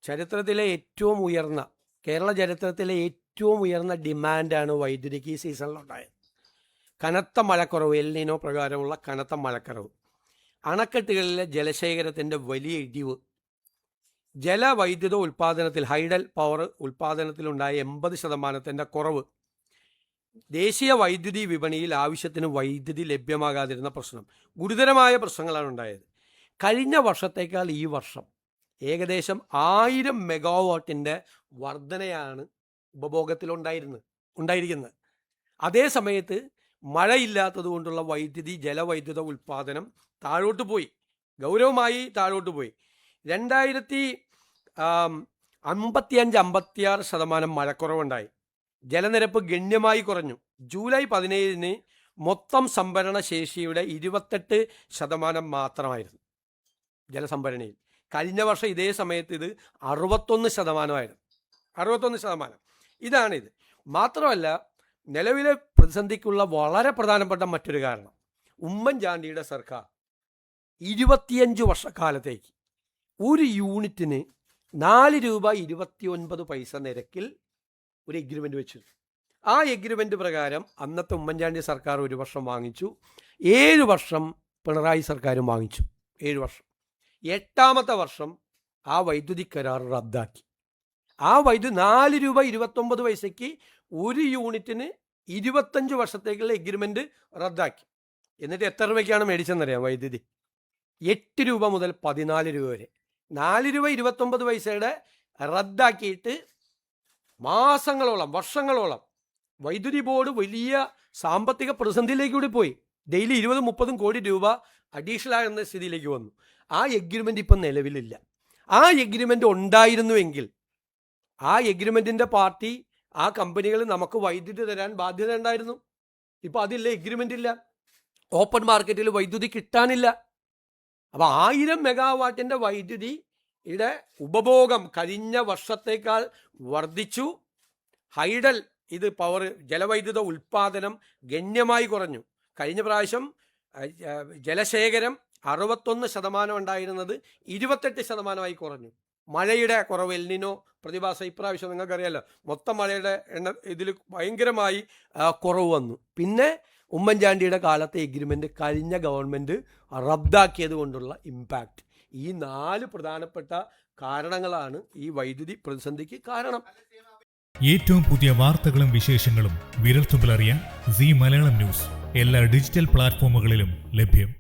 ചരിത്രത്തിലെ ഏറ്റവും ഉയർന്ന കേരള ചരിത്രത്തിലെ ഏറ്റവും ഉയർന്ന ഡിമാൻഡാണ് വൈദ്യുതിക്ക് ഈ സീസണിലുണ്ടായത്. കനത്ത മഴക്കുറവ്, എൽ നിനോ പ്രകാരമുള്ള കനത്ത മഴക്കുറവ്, അണക്കെട്ടുകളിലെ ജലശേഖരത്തിൻ്റെ വലിയ ഇടിവ്, ജലവൈദ്യുത ഉൽപ്പാദനത്തിൽ ഹൈഡൽ പവർ ഉൽപ്പാദനത്തിലുണ്ടായ 80% കുറവ്, ദേശീയ വൈദ്യുതി വിപണിയിൽ ആവശ്യത്തിന് വൈദ്യുതി ലഭ്യമാകാതിരുന്ന പ്രശ്നം, ഗുരുതരമായ പ്രശ്നങ്ങളാണ് ഉണ്ടായത്. കഴിഞ്ഞ വർഷത്തേക്കാൾ ഈ വർഷം ഏകദേശം 1000 മെഗാവാട്ടിൻ്റെ വർധനയാണ് ഉണ്ടായിരിക്കുന്നത്. അതേ സമയത്ത് മഴയില്ലാത്തത് കൊണ്ടുള്ള ജലവൈദ്യുത ഉൽപ്പാദനം താഴോട്ട് പോയി, ഗൗരവമായി താഴോട്ട് പോയി. 2055-56% മഴക്കുറവുണ്ടായി. ജലനിരപ്പ് ഗണ്യമായി കുറഞ്ഞു. ജൂലൈ 17 മൊത്തം സംഭരണ ശേഷിയുടെ 28% മാത്രമായിരുന്നു ജലസംഭരണിയിൽ. കഴിഞ്ഞ വർഷം ഇതേ സമയത്ത് ഇത് 61%. ഇതാണിത്. മാത്രമല്ല, നിലവിലെ പ്രതിസന്ധിക്കുള്ള വളരെ പ്രധാനപ്പെട്ട മറ്റൊരു കാരണം, ഉമ്മൻചാണ്ടിയുടെ സർക്കാർ 25 വർഷക്കാലത്തേക്ക് ഒരു യൂണിറ്റിന് 4 രൂപ 29 പൈസ നിരക്കിൽ ഒരു എഗ്രിമെൻ്റ് വെച്ചു. ആ എഗ്രിമെൻ്റ് പ്രകാരം അന്നത്തെ ഉമ്മൻചാണ്ടി സർക്കാർ ഒരു വർഷം വാങ്ങിച്ചു, 7 വർഷം പിണറായി സർക്കാരും വാങ്ങിച്ചു. 7 വർഷം. 8ാമത്തെ വർഷം ആ വൈദ്യുതി കരാർ റദ്ദാക്കി. ആ 4 രൂപ 29 പൈസയ്ക്ക് ഒരു യൂണിറ്റിന് 25 വർഷത്തേക്കുള്ള എഗ്രിമെൻ്റ് റദ്ദാക്കി. എന്നിട്ട് എത്ര രൂപയ്ക്കാണ് മേടിച്ചെന്നറിയാം വൈദ്യുതി? 8 രൂപ മുതൽ 14 രൂപ വരെ. 4 രൂപ 29 പൈസയുടെ റദ്ദാക്കിയിട്ട് മാസങ്ങളോളം, വർഷങ്ങളോളം വൈദ്യുതി ബോർഡ് വലിയ സാമ്പത്തിക പ്രതിസന്ധിയിലേക്ക് കൂടി പോയി. ഡെയിലി 20-30 കോടി രൂപ അഡീഷണൽ ആകുന്ന സ്ഥിതിയിലേക്ക് വന്നു. ആ എഗ്രിമെൻ്റ് ഇപ്പം നിലവിലില്ല. ആ എഗ്രിമെൻ്റ് ഉണ്ടായിരുന്നുവെങ്കിൽ ആ എഗ്രിമെൻറ്റിൻ്റെ പാർട്ടി, ആ കമ്പനികൾ നമുക്ക് വൈദ്യുതി തരാൻ ബാധ്യത ഉണ്ടായിരുന്നു. ഇപ്പോൾ അതില്ല, എഗ്രിമെൻ്റ് ഇല്ല, ഓപ്പൺ മാർക്കറ്റിൽ വൈദ്യുതി കിട്ടാനില്ല. അപ്പോൾ 1000 മെഗാവാട്ടിൻ്റെ വൈദ്യുതിയുടെ ഉപഭോഗം കഴിഞ്ഞ വർഷത്തേക്കാൾ വർദ്ധിച്ചു. ഹൈഡൽ പവർ ജലവൈദ്യുത ഉൽപ്പാദനം ഗണ്യമായി കുറഞ്ഞു. കഴിഞ്ഞ പ്രാവശ്യം ജലശേഖരം 61% ഉണ്ടായിരുന്നത് 28% കുറഞ്ഞു. മഴയുടെ കുറവ്, എൽ നിനോ പ്രതിഭാസം ഇപ്രാവശ്യം നിങ്ങൾക്കറിയാലോ, മൊത്തം മഴയുടെ ഇതിൽ ഭയങ്കരമായി കുറവ് വന്നു. പിന്നെ ഉമ്മൻചാണ്ടിയുടെ കാലത്തെ എഗ്രിമെൻ്റ് കഴിഞ്ഞ ഗവൺമെൻറ് റദ്ദാക്കിയത് കൊണ്ടുള്ള ഇമ്പാക്റ്റ്. ഈ 4 പ്രധാനപ്പെട്ട കാരണങ്ങളാണ് ഈ വൈദ്യുതി പ്രതിസന്ധിക്ക് കാരണം. ഏറ്റവും പുതിയ വാർത്തകളും വിശേഷങ്ങളും വിരൽത്തുമ്പിലറിയാൻ സീ മലയാളം ന്യൂസ് എല്ലാ ഡിജിറ്റൽ പ്ലാറ്റ്ഫോമുകളിലും ലഭ്യം.